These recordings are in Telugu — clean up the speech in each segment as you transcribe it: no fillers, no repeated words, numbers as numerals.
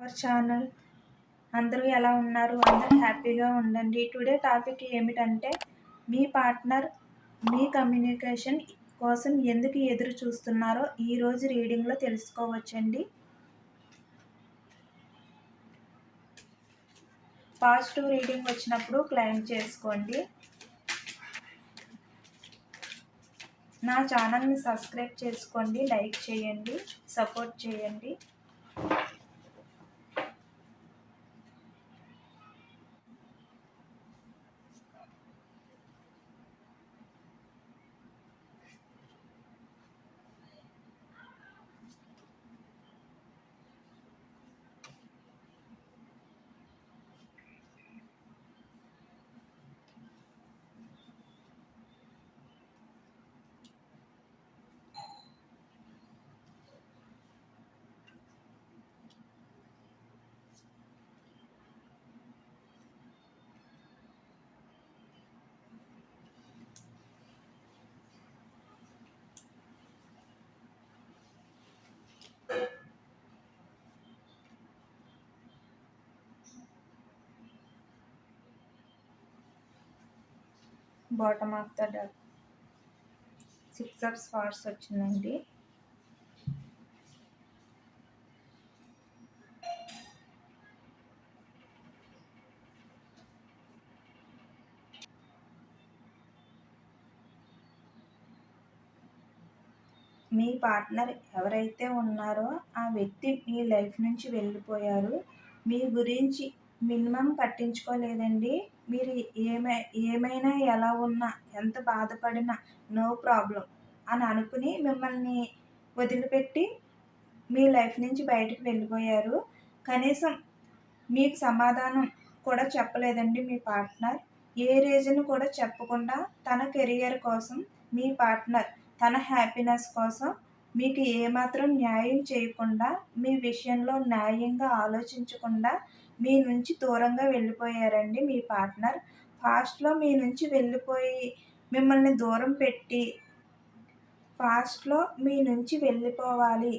Our channel. అందరూ ఎలా ఉన్నారు? అందరూ హ్యాపీగా ఉండండి. టుడే టాపిక్ ఏమిటంటే మీ పార్ట్నర్ మీ కమ్యూనికేషన్ కోసం ఎందుకు ఎదురు చూస్తున్నారో ఈరోజు రీడింగ్లో తెలుసుకోవచ్చండి. పాజిటివ్ రీడింగ్ వచ్చినప్పుడు క్లెయిమ్ చేసుకోండి. నా ఛానల్ని సబ్స్క్రైబ్ చేసుకోండి, లైక్ చేయండి, సపోర్ట్ చేయండి. Bottom of the duck 6 of swords వచ్చిందండి. మీ పార్ట్నర్ ఎవరైతే ఉన్నారో ఆ వ్యక్తి మీ లైఫ్ నుంచి వెళ్ళిపోయారు. మీ గురించి మినిమం పట్టించుకోలేదండి. మీరు ఏమైనా ఎలా ఉన్నా ఎంత బాధపడినా నో ప్రాబ్లం అని అనుకుని మిమ్మల్ని వదిలిపెట్టి మీ లైఫ్ నుంచి బయటకు వెళ్ళిపోయారు. కనీసం మీకు సమాధానం కూడా చెప్పలేదండి మీ పార్ట్నర్. ఏ రీజన్ కూడా చెప్పకుండా తన కెరియర్ కోసం మీ పార్ట్నర్ తన హ్యాపీనెస్ కోసం మీకు ఏమాత్రం న్యాయం చేయకుండా, మీ విషయంలో న్యాయంగా ఆలోచించకుండా మీ నుంచి దూరంగా వెళ్ళిపోయారండి మీ పార్ట్నర్. ఫాస్ట్లో మీ నుంచి వెళ్ళిపోయి మిమ్మల్ని దూరం పెట్టి ఫాస్ట్లో మీ నుంచి వెళ్ళిపోవాలి,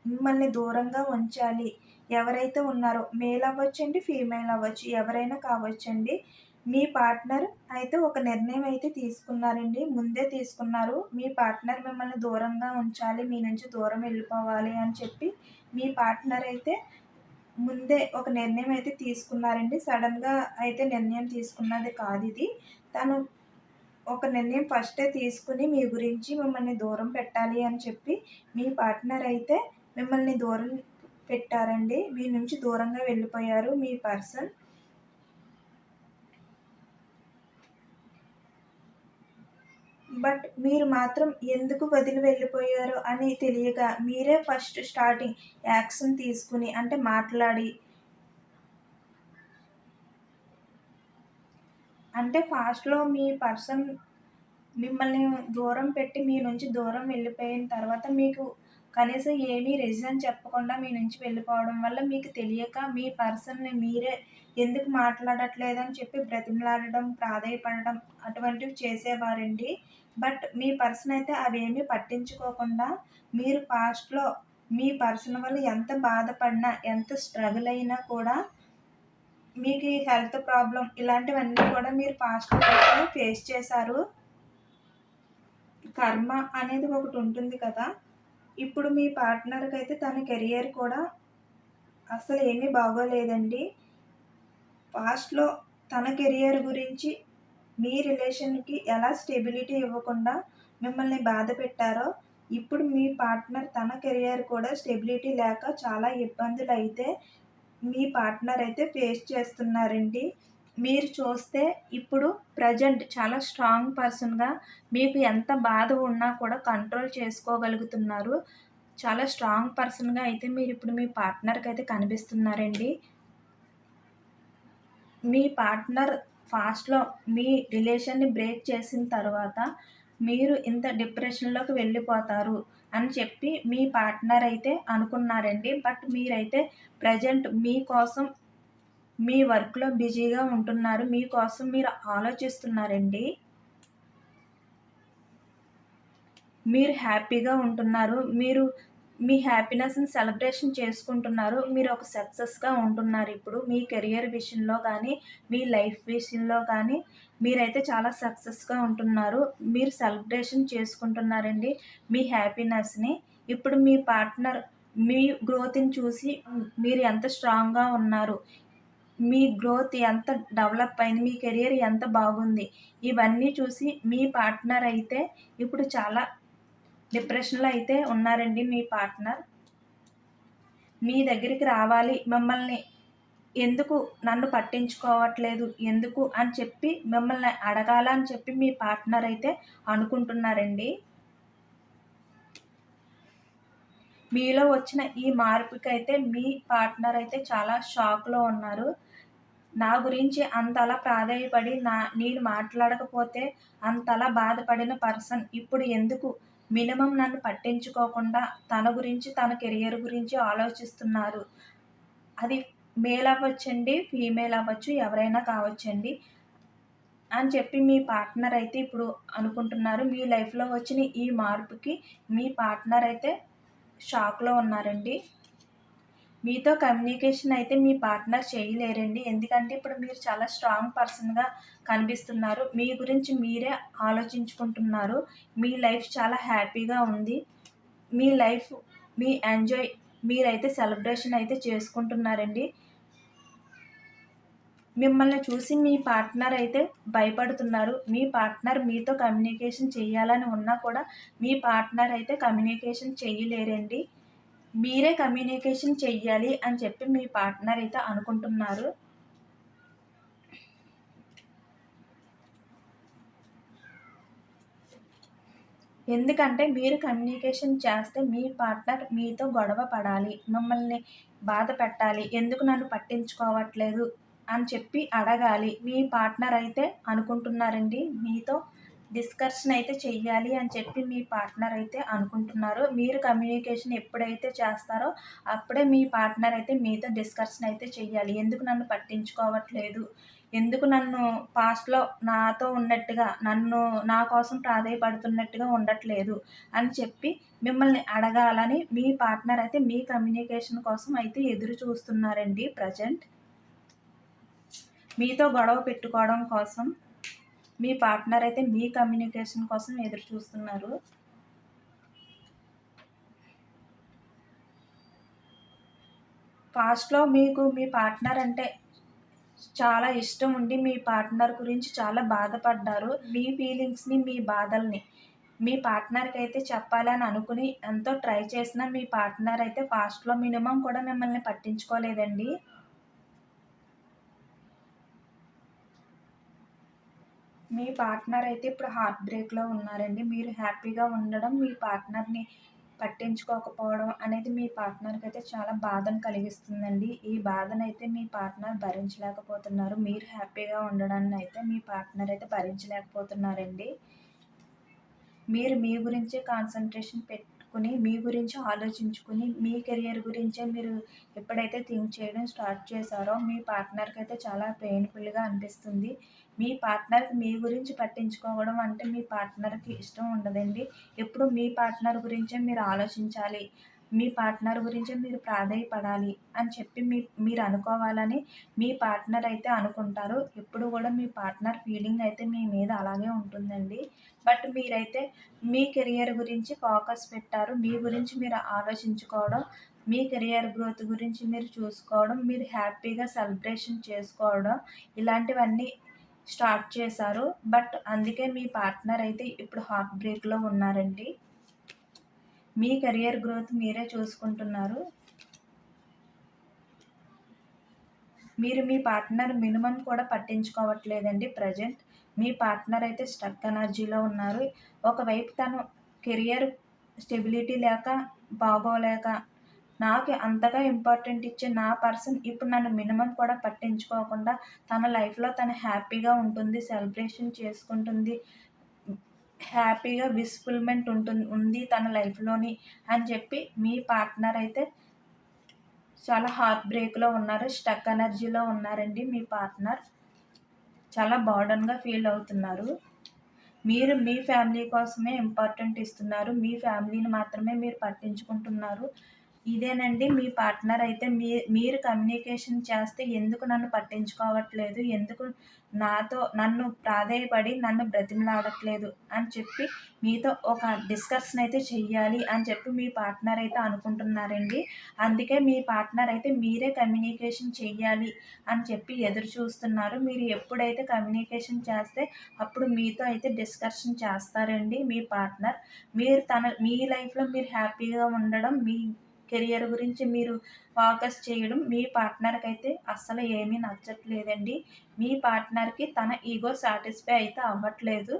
మిమ్మల్ని దూరంగా ఉంచాలి. ఎవరైతే ఉన్నారో మేల్ అవ్వచ్చండి, ఫీమేల్ అవ్వచ్చు, ఎవరైనా కావచ్చండి. మీ పార్ట్నర్ అయితే ఒక నిర్ణయం అయితే తీసుకున్నారండి, ముందే తీసుకున్నారు. మీ పార్ట్నర్ మిమ్మల్ని దూరంగా ఉంచాలి, మీ నుంచి దూరం వెళ్ళిపోవాలి అని చెప్పి మీ పార్ట్నర్ అయితే ముందే ఒక నిర్ణయం అయితే తీసుకున్నారండి. సడన్గా అయితే నిర్ణయం తీసుకున్నది కాదు ఇది. తను ఒక నిర్ణయం ఫస్టే తీసుకుని మీ గురించి మిమ్మల్ని దూరం పెట్టాలి అని చెప్పి మీ పార్ట్నర్ అయితే మిమ్మల్ని దూరం పెట్టారండి. మీ నుంచి దూరంగా వెళ్ళిపోయారు మీ పర్సన్. బట్ మీరు మాత్రం ఎందుకు వదిలి వెళ్ళిపోయారు అని తెలియక మీరే ఫస్ట్ స్టార్టింగ్ యాక్షన్ తీసుకుని అంటే మాట్లాడి అంటే ఫాస్ట్లో మీ పర్సన్ మిమ్మల్ని దూరం పెట్టి మీ నుంచి దూరం వెళ్ళిపోయిన తర్వాత మీకు కనీసం ఏమీ రీజన్ చెప్పకుండా మీ నుంచి వెళ్ళిపోవడం వల్ల మీకు తెలియక మీ పర్సన్ని మీరే ఎందుకు మాట్లాడట్లేదని చెప్పి బ్రతిమలాడడం, ప్రాధేయపడడం అటువంటివి చేసేవారండి. బట్ మీ పర్సన్ అయితే అవేమీ పట్టించుకోకుండా మీరు పాస్ట్లో మీ పర్సన్ వల్ల ఎంత బాధపడినా, ఎంత స్ట్రగుల్ అయినా కూడా మీకు ఈ హెల్త్ ప్రాబ్లం ఇలాంటివన్నీ కూడా మీరు పాస్ట్లో ఫేస్ చేశారు. కర్మ అనేది ఒకటి ఉంటుంది కదా. ఇప్పుడు మీ పార్ట్నర్కి అయితే తన కెరియర్ కూడా అసలు ఏమీ బాగోలేదండి. పాస్ట్లో తన కెరియర్ గురించి మీ రిలేషన్కి ఎలా స్టెబిలిటీ ఇవ్వకుండా మిమ్మల్ని బాధ పెట్టారో ఇప్పుడు మీ పార్ట్నర్ తన కెరియర్ కూడా స్టెబిలిటీ లేక చాలా ఇబ్బందులు అయితే మీ పార్ట్నర్ అయితే ఫేస్ చేస్తున్నారండి. మీరు చూస్తే ఇప్పుడు ప్రజెంట్ చాలా స్ట్రాంగ్ పర్సన్గా మీకు ఎంత బాధ ఉన్నా కూడా కంట్రోల్ చేసుకోగలుగుతున్నారు. చాలా స్ట్రాంగ్ పర్సన్గా అయితే మీరు ఇప్పుడు మీ పార్ట్నర్కి అయితే కనిపిస్తున్నారండి. మీ పార్ట్నర్ ఫాస్ట్లో మీ రిలేషన్ని బ్రేక్ చేసిన తర్వాత మీరు ఇంత డిప్రెషన్లోకి వెళ్ళిపోతారు అని చెప్పి మీ పార్ట్నర్ అయితే అనుకున్నారండి. బట్ మీరైతే ప్రజెంట్ మీకోసం మీ వర్క్లో బిజీగా ఉంటున్నారు, మీకోసం మీరు ఆలోచిస్తున్నారండి. మీరు హ్యాపీగా ఉంటున్నారు. మీరు మీ హ్యాపీనెస్‌ని సెలబ్రేషన్ చేసుకుంటున్నారు. మీరు ఒక సక్సెస్‌గా ఉంటున్నారు ఇప్పుడు. మీ కెరియర్ విషయంలో గానీ, మీ లైఫ్ విషయంలో కానీ మీరైతే చాలా సక్సెస్‌గా ఉంటున్నారు. మీరు సెలబ్రేషన్ చేసుకుంటున్నారండి మీ హ్యాపీనెస్‌ని. ఇప్పుడు మీ పార్ట్నర్ మీ గ్రోత్‌ని చూసి మీరు ఎంత స్ట్రాంగ్‌గా ఉన్నారు. మీ గ్రోత్ ఎంత డెవలప్ అయింది. మీ కెరియర్ ఎంత బాగుంది. ఇవన్నీ చూసి మీ పార్ట్నర్ అయితే ఇప్పుడు చాలా డిప్రెషన్‌లో అయితే ఉన్నారండి మీ పార్ట్నర్. మీ దగ్గరికి రావాలి, మిమ్మల్ని ఎందుకు నన్ను పట్టించుకోవట్లేదు, ఎందుకు అని చెప్పి మిమ్మల్ని అడగాలని చెప్పి మీ పార్ట్నర్ అయితే అనుకుంటున్నారండి. మీలో వచ్చిన ఈ మార్పుకైతే మీ పార్ట్నర్ అయితే చాలా షాక్‌లో ఉన్నారు. నా గురించి అంతలా ప్రాధేయపడి నేను మాట్లాడకపోతే అంతలా బాధపడిన పర్సన్ ఇప్పుడు ఎందుకు మినిమమ్ నన్ను పట్టించుకోకుండా తన గురించి, తన కెరియర్ గురించి ఆలోచిస్తున్నారు. అది మేల్ అవ్వచ్చండి, ఫీమేల్ అవ్వచ్చు, ఎవరైనా కావచ్చండి అని చెప్పి మీ పార్ట్నర్ అయితే ఇప్పుడు అనుకుంటున్నారు. మీ లైఫ్‌లో వచ్చిన ఈ మార్పుకి మీ పార్ట్నర్ అయితే షాక్‌లో ఉన్నారండి. మీతో కమ్యూనికేషన్ అయితే మీ పార్ట్నర్ చేయలేరండి. ఎందుకంటే ఇప్పుడు మీరు చాలా స్ట్రాంగ్ పర్సన్‌గా కనిపిస్తున్నారు. మీ గురించి మీరే ఆలోచించుకుంటున్నారు. మీ లైఫ్ చాలా హ్యాపీగా ఉంది. మీ లైఫ్ మీ ఎంజాయ్ మీరైతే సెలబ్రేషన్ అయితే చేసుకుంటున్నారండి. మిమ్మల్ని చూసి మీ పార్ట్నర్ అయితే భయపడుతున్నారు. మీ పార్ట్నర్ మీతో కమ్యూనికేషన్ చేయాలని ఉన్నా కూడా మీ పార్ట్నర్ అయితే కమ్యూనికేషన్ చేయలేరండి. మీరే కమ్యూనికేషన్ చెయ్యాలి అని చెప్పి మీ పార్ట్నర్ అయితే అనుకుంటున్నారు. ఎందుకంటే మీరు కమ్యూనికేషన్ చేస్తే మీ పార్ట్నర్ మీతో గొడవ పడాలి, మిమ్మల్ని బాధ పెట్టాలి, ఎందుకు నన్ను పట్టించుకోవట్లేదు అని చెప్పి అడగాలి. మీ పార్ట్నర్ అయితే అనుకుంటున్నారండి. మీతో డిస్కషన్ అయితే చెయ్యాలి అని చెప్పి మీ పార్ట్నర్ అయితే అనుకుంటున్నారు. మీరు కమ్యూనికేషన్ ఎప్పుడైతే చేస్తారో అప్పుడే మీ పార్ట్నర్ అయితే మీతో డిస్కషన్ అయితే చెయ్యాలి. ఎందుకు నన్ను పట్టించుకోవట్లేదు, ఎందుకు నన్ను పాస్ట్‌లో నాతో ఉన్నట్టుగా, నా కోసం ప్రాధేయపడుతున్నట్టుగా ఉండట్లేదు అని చెప్పి మిమ్మల్ని అడగాలని మీ పార్ట్నర్ అయితే మీ కమ్యూనికేషన్ కోసం అయితే ఎదురు చూస్తున్నారండి ప్రెజెంట్. మీతో గొడవ పెట్టుకోవడం కోసం మీ పార్ట్నర్ అయితే మీ కమ్యూనికేషన్ కోసం ఎదురు చూస్తున్నారు. పాస్ట్‌లో మీకు మీ పార్ట్నర్ అంటే చాలా ఇష్టం ఉండి మీ పార్ట్నర్ గురించి చాలా బాధపడ్డారు. మీ ఫీలింగ్స్‌ని, మీ బాధల్ని మీ పార్ట్నర్‌కి అయితే చెప్పాలని అనుకుని ఎంతో ట్రై చేసినా మీ పార్ట్నర్ అయితే పాస్ట్‌లో మినిమమ్ కూడా మిమ్మల్ని పట్టించుకోలేదండి. మీ పార్ట్నర్ అయితే ఇప్పుడు హార్ట్ బ్రేక్‌లో ఉన్నారండి. మీరు హ్యాపీగా ఉండడం, మీ పార్ట్నర్‌ని పట్టించుకోకపోవడం అనేది మీ పార్ట్నర్‌కైతే చాలా బాధను కలిగిస్తుందండి. ఈ బాధనైతే మీ పార్ట్నర్ భరించలేకపోతున్నారు. మీరు హ్యాపీగా ఉండడాన్నయితే మీ పార్ట్నర్ అయితే భరించలేకపోతున్నారండి. మీరు మీ గురించే కాన్సంట్రేషన్ పెట్టుకుని, మీ గురించి ఆలోచించుకుని, మీ కెరియర్ గురించే మీరు ఎప్పుడైతే థింక్ చేయడం స్టార్ట్ చేశారో, మీ పార్ట్నర్‌కైతే చాలా పెయిన్‌ఫుల్‌గా అనిపిస్తుంది. మీ పార్ట్నర్‌కి మీ గురించి పట్టించుకోవడం అంటే మీ పార్ట్నర్‌కి ఇష్టం ఉండదండి. ఎప్పుడు మీ పార్ట్నర్ గురించే మీరు ఆలోచించాలి. మీ పార్ట్నర్ గురించే మీరు ప్రాధేయపడాలి అని చెప్పి మీరు అనుకోవాలని మీ పార్ట్నర్ అయితే అనుకుంటారు. ఎప్పుడు కూడా మీ పార్ట్నర్ ఫీలింగ్ అయితే మీ మీద అలాగే ఉంటుందండి. బట్ మీరైతే మీ కెరియర్ గురించి ఫోకస్ పెట్టారు. మీ గురించి మీరు ఆలోచించుకోవడం, మీ కెరియర్ గ్రోత్ గురించి మీరు చూసుకోవడం, మీరు హ్యాపీగా సెలబ్రేషన్ చేసుకోవడం ఇలాంటివన్నీ స్టార్ట్ చేశారు. బట్ అందుకే మీ పార్ట్నర్ అయితే ఇప్పుడు హార్ట్ బ్రేక్‌లో ఉన్నారండి. మీ కెరియర్ గ్రోత్ మీరే చూసుకుంటున్నారు. మీరు మీ పార్ట్నర్ మినిమమ్ కూడా పట్టించుకోవట్లేదండి ప్రెజెంట్. మీ పార్ట్నర్ అయితే స్టక్ ఎనర్జీలో ఉన్నారు. ఒకవైపు తను కెరియర్ స్టెబిలిటీ లేక, బాగోలేక, నాకు అంతగా ఇంపార్టెంట్ ఇచ్చే నా పర్సన్ ఇప్పుడు నన్ను మినిమమ్ కూడా పట్టించుకోకుండా తన లైఫ్‌లో తను హ్యాపీగా ఉంటుంది, సెలబ్రేషన్ చేసుకుంటుంది, హ్యాపీగా విస్‌ఫుల్‌మెంట్ ఉంది తన లైఫ్‌లోని అని చెప్పి మీ పార్ట్నర్ అయితే చాలా హార్ట్ బ్రేక్‌లో ఉన్నారు. స్టక్ ఎనర్జీలో ఉన్నారండి మీ పార్ట్నర్. చాలా బర్డెన్‌గా ఫీల్ అవుతున్నారు. మీరు మీ ఫ్యామిలీ కోసమే ఇంపార్టెంట్ ఇస్తున్నారు. మీ ఫ్యామిలీని మాత్రమే మీరు పట్టించుకుంటున్నారు. ఇదేనండి మీ పార్ట్నర్ అయితే మీరు కమ్యూనికేషన్ చేస్తే ఎందుకు నన్ను పట్టించుకోవట్లేదు, ఎందుకు నన్ను ప్రాధేయపడి నన్ను బ్రతిమలాడట్లేదు అని చెప్పి మీతో ఒక డిస్కషన్ అయితే చెయ్యాలి అని చెప్పి మీ పార్ట్నర్ అయితే అనుకుంటున్నారండి. అందుకే మీ పార్ట్నర్ అయితే మీరే కమ్యూనికేషన్ చెయ్యాలి అని చెప్పి ఎదురు చూస్తున్నారు. మీరు ఎప్పుడైతే కమ్యూనికేషన్ చేస్తే అప్పుడు మీతో అయితే డిస్కషన్ చేస్తారండి మీ పార్ట్నర్. మీ లైఫ్‌లో మీరు హ్యాపీగా ఉండడం, మీ కెరియర్ గురించి మీరు ఫోకస్ చేయడం మీ పార్ట్నర్‌కి అయితే అస్సలు ఏమీ నచ్చట్లేదండి. మీ పార్ట్నర్‌కి తన ఈగో సాటిస్ఫై అయితే అవ్వట్లేదు.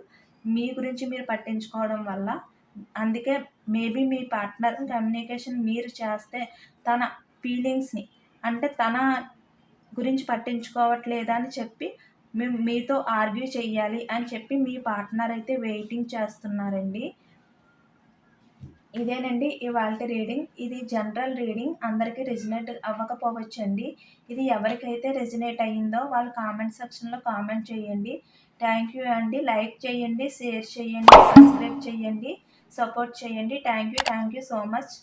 మీ గురించి మీరు పట్టించుకోవడం వల్ల. అందుకే మేబీ మీ పార్ట్నర్ కమ్యూనికేషన్ మీరు చేస్తే తన ఫీలింగ్స్‌ని అంటే తన గురించి పట్టించుకోవట్లేదని చెప్పి మీతో ఆర్గ్యూ చెయ్యాలి అని చెప్పి మీ పార్ట్నర్ అయితే వెయిటింగ్ చేస్తున్నారండి. ఇదేనండి ఇవాల్టి రీడింగ్. ఇది జనరల్ రీడింగ్. అందరికీ రెజొనేట్ అవ్వకపోవచ్చండి. ఇది ఎవరికైతే రెజొనేట్ అయ్యిందో వాళ్ళు కామెంట్ సెక్షన్‌లో కామెంట్ చేయండి. థ్యాంక్ యూ అండి. లైక్ చేయండి, షేర్ చేయండి, సబ్స్క్రైబ్ చేయండి, సపోర్ట్ చేయండి. Thank you so much.